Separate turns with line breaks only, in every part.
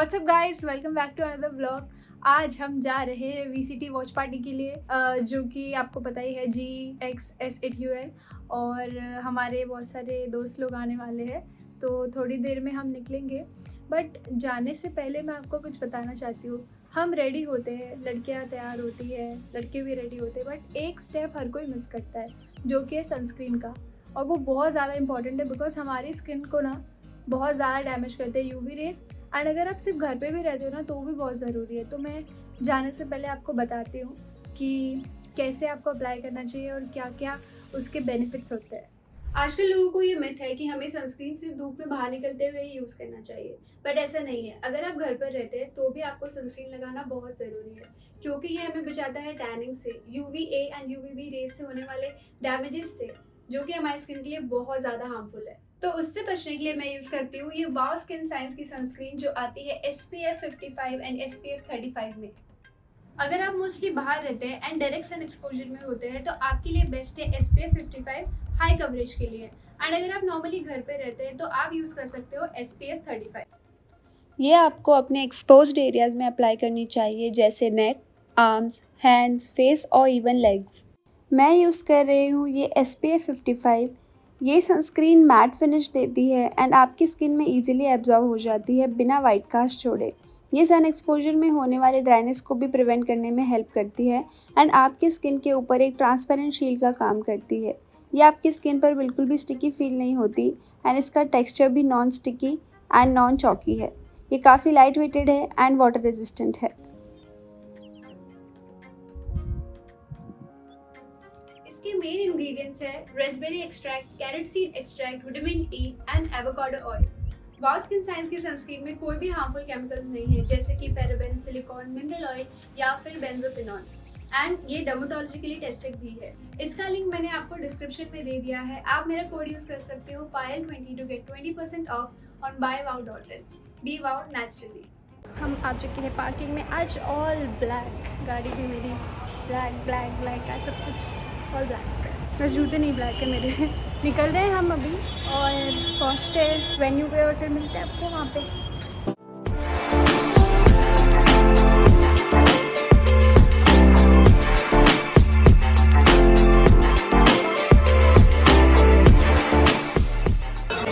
WhatsApp guys, welcome back to another blog. आज हम जा रहे हैं VCT वॉच पार्टी के लिए, जो कि आपको पता ही है GXSATUL, और हमारे बहुत सारे दोस्त लोग आने वाले हैं। तो थोड़ी देर में हम निकलेंगे, बट जाने से पहले मैं आपको कुछ बताना चाहती हूँ। हम रेडी होते हैं, लड़कियाँ तैयार होती है, लड़के भी रेडी होते हैं, बट एक स्टेप हर कोई मिस करता है, जो कि है सनस्क्रीन का। और वो बहुत ज़्यादा इंपॉर्टेंट है, बिकॉज हमारी स्किन को ना बहुत ज़्यादा डैमेज करते हैं UV रेस। एंड अगर आप सिर्फ घर पे भी रहते हो ना, तो भी बहुत ज़रूरी है। तो मैं जाने से पहले आपको बताती हूँ कि कैसे आपको अप्लाई करना चाहिए और क्या क्या उसके बेनिफिट्स होते हैं। आजकल लोगों को ये मिथ है कि हमें सनस्क्रीन सिर्फ धूप में बाहर निकलते हुए ही यूज़ करना चाहिए, बट ऐसा नहीं है। अगर आप घर पर रहते हैं तो भी आपको सनस्क्रीन लगाना बहुत ज़रूरी है, क्योंकि ये हमें बचाता है टैनिंग से, UVA एंड UVB रेस से होने वाले डैमेजेस से, जो कि हमारी स्किन के लिए बहुत ज़्यादा हार्मफुल है। तो उससे बचने के लिए मैं यूज़ करती हूँ ये वाव स्किन साइंस की सनस्क्रीन, जो आती है SPF 55 एंड SPF 35 में। अगर आप मोस्टली बाहर रहते हैं एंड डायरेक्ट सन एक्सपोजर में होते हैं, तो आपके लिए बेस्ट है SPF 55 हाई कवरेज के लिए। एंड अगर आप नॉर्मली घर पे रहते हैं तो आप यूज़ कर सकते हो SPF 35।
ये आपको अपने एक्सपोज्ड एरियाज़ में अप्लाई करनी चाहिए, जैसे नेक, आर्म्स, हैंड्स, फेस और इवन लेग्स। मैं यूज़ कर रही हूँ ये SPF 55। ये सनस्क्रीन मैट फिनिश देती है एंड आपकी स्किन में इजीली एब्जॉर्ब हो जाती है बिना वाइट कास्ट छोड़े। ये सन एक्सपोजर में होने वाले ड्राइनेस को भी प्रिवेंट करने में हेल्प करती है एंड आपकी स्किन के ऊपर एक ट्रांसपेरेंट शील्ड का काम करती है। ये आपकी स्किन पर बिल्कुल भी स्टिकी फील नहीं होती एंड इसका टेक्स्चर भी नॉन स्टिकी एंड नॉन चॉकी है। ये काफ़ी लाइट वेटेड है एंड वाटर रेजिस्टेंट है।
इसके मेन इंग्रेडिएंट्स है Raspberry extract, carrot seed extract, vitamin E and avocado oil. Wow skin science की सनस्क्रीन में कोई भी हार्मफुल केमिकल्स नहीं है, जैसे कि पैराबेन, सिलिकॉन, मिनरल ऑयल या फिर बेंजोफिनॉल। एंड ये डर्मेटोलॉजिकली टेस्टेड भी है। इसका लिंक मैंने आपको डिस्क्रिप्शन में दे दिया है। आप मेरा कोड यूज़ कर सकते हो PAYL20 to get 20% off on BuyWow.in। Be wow naturally.
हम आ चुके हैं पार्किंग में। आज ऑल ब्लैक, गाड़ी भी मेरी ब्लैक ब्लैक ब्लैक का सब कुछ ऑल ब्लैक, बस जूते नहीं ब्लैक है मेरे। निकल रहे हैं हम अभी और पहुँचते हैं वेन्यू पे और फिर मिलते हैं आपको वहाँ पे।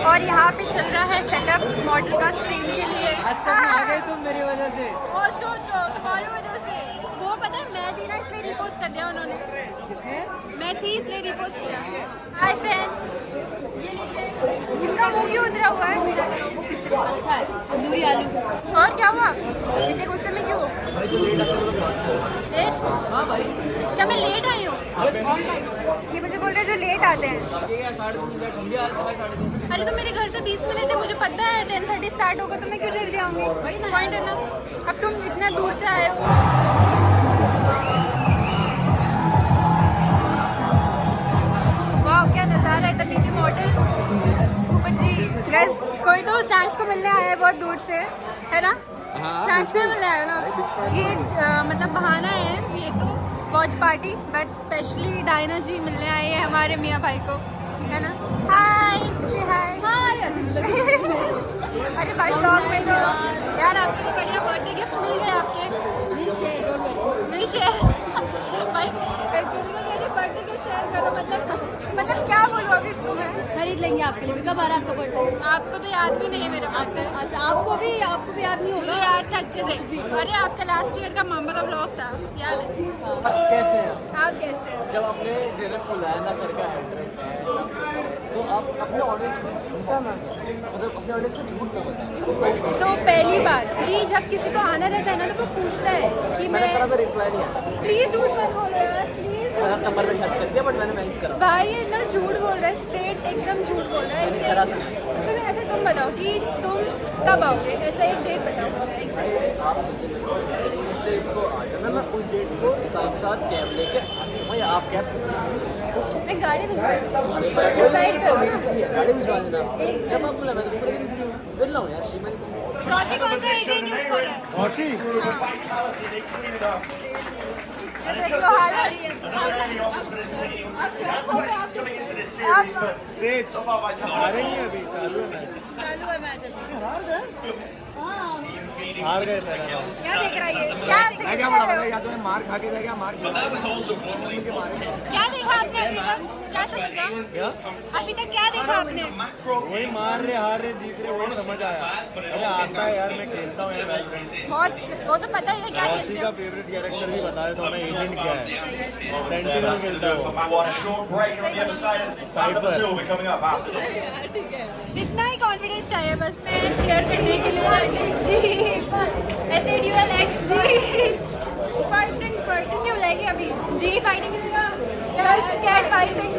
और यहाँ पे चल रहा है सेटअप मॉडल का स्ट्रीम के लिए।
आज तक आ गए तुम मेरी वजह से।
तुम्हारी वजह से वो पता है, मैं थी ना इसलिए रिपोस्ट कर दिया उन्होंने। मैं थी इसलिए रिपोस्ट किया। हाय फ्रेंड्स, ये लीजिए। इसका मुंह क्यों उतरा हुआ है? अच्छा है, तंदूरी आलू। और क्या हुआ? इतने गुस्से में क्यों? लेट?
हाँ भाई,
क्या मैं लेट आई हूँ? ये मुझे बोल रहे जो लेट आते हैं। अरे तो मेरे घर से 20 मिनट है, मुझे पता है 10:30 स्टार्ट होगा, तो मैं क्यों जल्दी आऊँगी? पॉइंट है ना। अब तुम इतना दूर से आए हो। वाह क्या नज़ारा है, इतना नीचे मॉडल ऊपर जी। गैस कोई तो स्नैक्स को मिलने आया है बहुत दूर से, है ना? स्नैक्स को मिलने आया ना। ये मतलब बहाना है ये तो watch party, but specially Diana ji मिलने आए हैं हमारे मियाँ भाई को, है ना? हाय से हाय। अरे भाई ब्लॉग में तो यार आपको तो बढ़िया बर्थडे गिफ्ट मिल गए आपके। मिल शेयर भाई बर्थडे गिफ्ट शेयर करो। मतलब क्या बोलूँ अभी इसको मैं?
खरीद लेंगे आपके लिए भी। कब आ रहा है आपका बर्थडे?
आपको तो याद भी नहीं है मेरा बर्थडे।
अच्छा, आपको भी याद नहीं होगा।
याद था अच्छे से। अरे आपका लास्ट ईयर का मामा का ब्लॉग था, याद है?
कैसे हैं?
आप कैसे हो?
जब आपने डायरेक्ट बुलाया ना घर का एड्रेस है, तो आप अपने ऑडियंस को झूठा ना, मतलब अपने ऑडियंस को झूठ ना बताएं।
तो पहली बात कि जब किसी को आना रहता है ना, तो वो पूछता है कि
मैंने करा था, रिप्लाई नहीं आया।
प्लीज़ झूठ मत बोलो यार, प्लीज़।
मेरा कमर में शक कर दिया, बट मैंने मैनेज करा।
भाई ये ना झूठ बोल रहा है, स्ट्रेट एकदम झूठ बोल रहा है।
मैंने
इसलिए
करा था।
तो ऐसे तुम बताओ कि तुम कब आओगे, ऐसा एक डेट बताओ मुझे।
भाई आप जिस दिन इस डेट को आ जाना, मैं उस डेट को साथ कैब लेके भाई आप कैब
मैं गाड़ी भिजवा
मेरी चाहिए, गाड़ी भिजवा देना। जब आप बोला मैं तो पूरे दिन फ्री हूँ, मिल रहा हूँ यार। श्रीमन
रॉसी कौन सा एजेंट यूज कर रहा है?
Roshi?
देखो हाल है।
The family office for this taking. That woman is coming into this says हारे नहीं अभी, चालू है मैच।
चालू है मैच अभी।
हार गए पहला राउंड।
क्या देख रहा है ये? क्या देख
मैं क्या
रहा
बता
है?
रहा या तो मैं मार खा के जाएगा मार खा
क्या देखा आपने अभी तक? क्या समझा?
क्या
अभी तक क्या देखा आपने?
वही मार रहे हार रहे जीत रहे वही समझ आया। अरे आता है यार, मैं खेलता हूँ यार मैच में।
बहुत, वो तो पता ही है क्या
रॉसी
खेलते
का
हो।
फेवरेट कैरेक्टर भी बता देता हूँ मैं, एजेंट क्या है। सेंटिनल खेलता है वो, साइफर।
इतना ही कॉन्फिडेंस चाहिए बस। मैं चीयर करने के लिए जी एसएडीएल एक्स जी फाइटिंग नहीं हो जाएगी अभी। जी fighting cat fighting.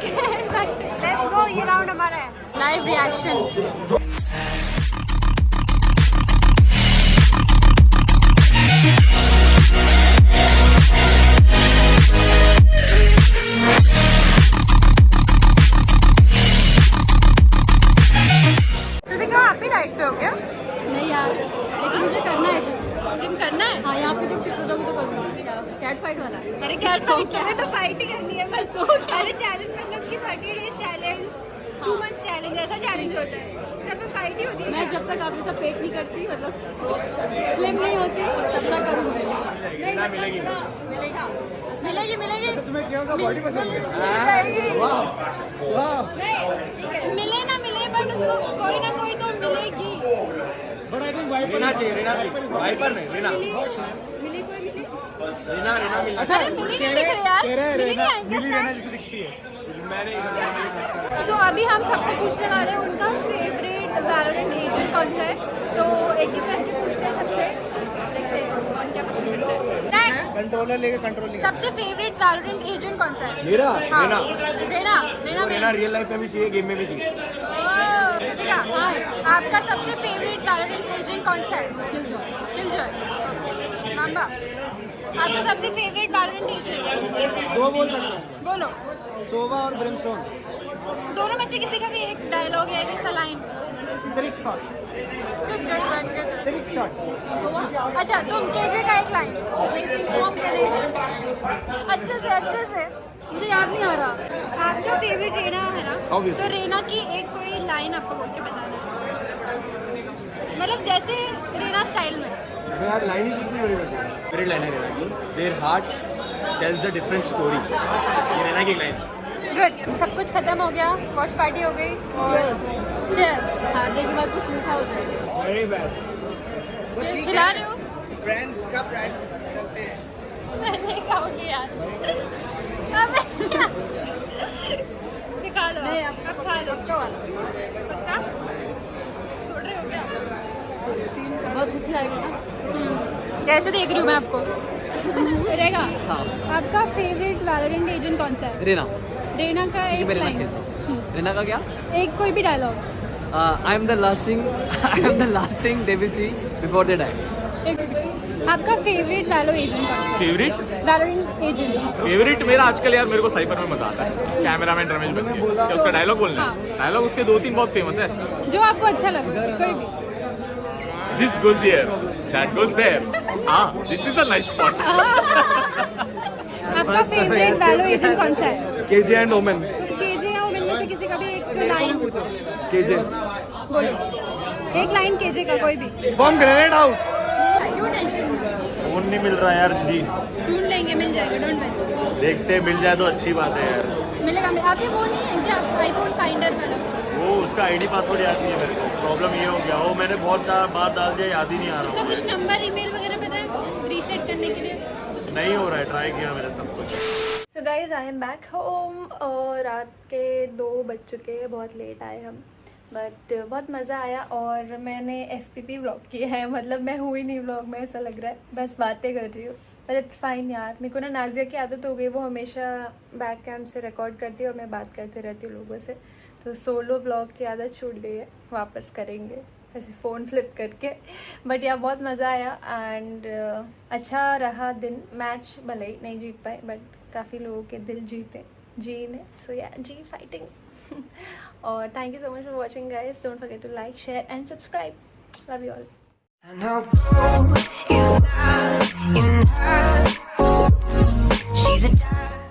Let's go, ये राउंड हमारा है। Live reaction. आप भी डाइट पे हो क्या?
नहीं यार, लेकिन मुझे करना है
जिम करना है?
हाँ, यहाँ पे जब शिफ्ट हो जाऊंगी तो करूँगी। कैट फाइट वाला।
अरे कैट फाइट करना तो फाइट ही करनी है बस। अरे चैलेंज मतलब कि 30 डेज चैलेंज, 2 मंथ्स चैलेंज, ऐसा चैलेंज होता है। सब में फाइट ही होती है।
मैं जब तक आप जैसा पेट नहीं करती, मतलब स्लिम नहीं होती, तब तक करूँगी। नहीं मतलब थोड़ा मिलेगा।
मिलेगी मिलेगी।
तुम्हें क्या होगा बॉडी पसंद है?
मिले ना मिले बट उसको कोई ना कोई तो मिलेगी।
बट आई थिंक वाइपर लेना चाहिए, लेना चाहिए। वाइपर नहीं लेना।
मिली कोई मिली?
लेना मिलना।
अरे मिली नहीं दिख रहे यार। मिली नहीं आएंगे
जैसे दिखती है। मैंने
तो अभी हम सबको पूछने वाले हैं उनका फेवरेट वैलोरेंट एजेंट कौन सा है। तो एक एक करके पूछते हैं सबसे, देखते हैं कौन क्या पसंद करता है। नेक्स्ट,
कंट्रोलर लेके कंट्रोल
सबसे फेवरेट वैलोरेंट एजेंट कौन सा है?
मेरा
हाँ।
लेना
रेना
लेना रियल लाइफ में भी चाहिए, गेम में भी चाहिए।
हाँ। आपका सबसे फेवरेट वैलोरेंट एजेंट कौन सा है? किलजॉय। ओके। मामा, आपका सबसे फेवरेट वैलोरेंट एजेंट?
दो बोल सकता हूँ,
बोलो।
सोवा और ब्रिमस्टोन।
दोनों में से किसी का भी एक डायलॉग या एक ऐसा लाइन।
Trick shot.
अच्छा, तुम केजे का एक लाइन अच्छे से।
मुझे याद नहीं आ रहा।
आपका फेवरेट रेना है ना?
Obviously.
तो रेना की एक कोई लाइन आपको बोल के बताना है, मतलब जैसे रेना स्टाइल में।
यार लाइन ही कितनी हो रही है मेरी लाइन है रहना की, there hearts tales a different story. ये रहना की लाइन।
गुड, सब कुछ खत्म हो गया, वॉच पार्टी हो गई और चीयर्स।
हारने के बाद कुछ मीठा हो जाएगा।
Very bad.
खिला रहे हो?
फ्रेंड्स का फ्रेंड्स चलते हैं।
मैंने खाओगे यार। अबे निकालो।
नहीं,
अब खा लो। पक्का? छोड़ रहे हो क्या?
बहुत कुछ आएगा ना।
कैसे देख रही हूँ मैं आपको? रहेगा। हाँ। आपका फेवरेट वैलोरेंट एजेंट कौन सा है?
रेना।
रेना का एक लाइन।
रेना का क्या?
एक कोई भी dialogue.
I am the last thing they will see before they die.
आपका फेवरेट वैलो एजेंट कौन सा है?
Favourite
Valorant agent.
फेवरेट मेरा आजकल यार मेरे को साइफर में मजा आता है। कैमरामैन रमेश बन गया क्या उसका डायलॉग बोलना है? डायलॉग उसके 2-3 बहुत फेमस है।
जो आपको अच्छा लगे कोई भी।
This goes here that goes there, हाँ this is a nice spot.
आपका फेवरेट वैलो एजेंट कौन सा है?
KJ and Omen.
तो केजे या ओमेन में से किसी का भी एक लाइन
केजे।
बोलो। एक लाइन केजे का कोई भी।
बम ग्रेनेड आउट।
क्यों टेंशन?
फोन नहीं मिल रहा यार दीदी,
ढूंढ लेंगे, मिल जाएगा, डोंट वरी।
देखते मिल जाए तो अच्छी बात है यार।
मिलेगा। आपके वो नहीं है क्या आईफोन फाइंडर वाला?
वो उसका आईडी पासवर्ड याद नहीं है मेरे को, प्रॉब्लम ये हो गया, वो मैंने बहुत बार डाल दिया, याद ही नहीं आ रहा।
उसका कुछ नंबर ईमेल वगैरह पता है रीसेट करने के लिए?
नहीं हो रहा है, ट्राई किया मैंने सब कुछ।
So guys I am back home और रात के 2 बज चुके हैं, बहुत लेट आए हम, बट बहुत मज़ा आया। और मैंने FPP व्लॉग किया है, मतलब मैं हुई नहीं व्लॉग में, ऐसा लग रहा है, बस बातें कर रही हूँ, पर इट्स फाइन यार। मेरे को ना नाजिया की आदत हो गई, वो हमेशा बैक कैम से रिकॉर्ड करती है और मैं बात करते रहती हूँ लोगों से, तो सोलो व्लॉग की आदत छूट गई है, वापस करेंगे ऐसे फ़ोन फ्लिप करके। बट यार बहुत मज़ा आया एंड अच्छा रहा दिन। मैच भले ही नहीं जीत पाए बट काफ़ी लोगों के दिल जीते जी ने, सो या जी फाइटिंग। और thank you so much for watching guys, don't forget to like share and subscribe, love you all.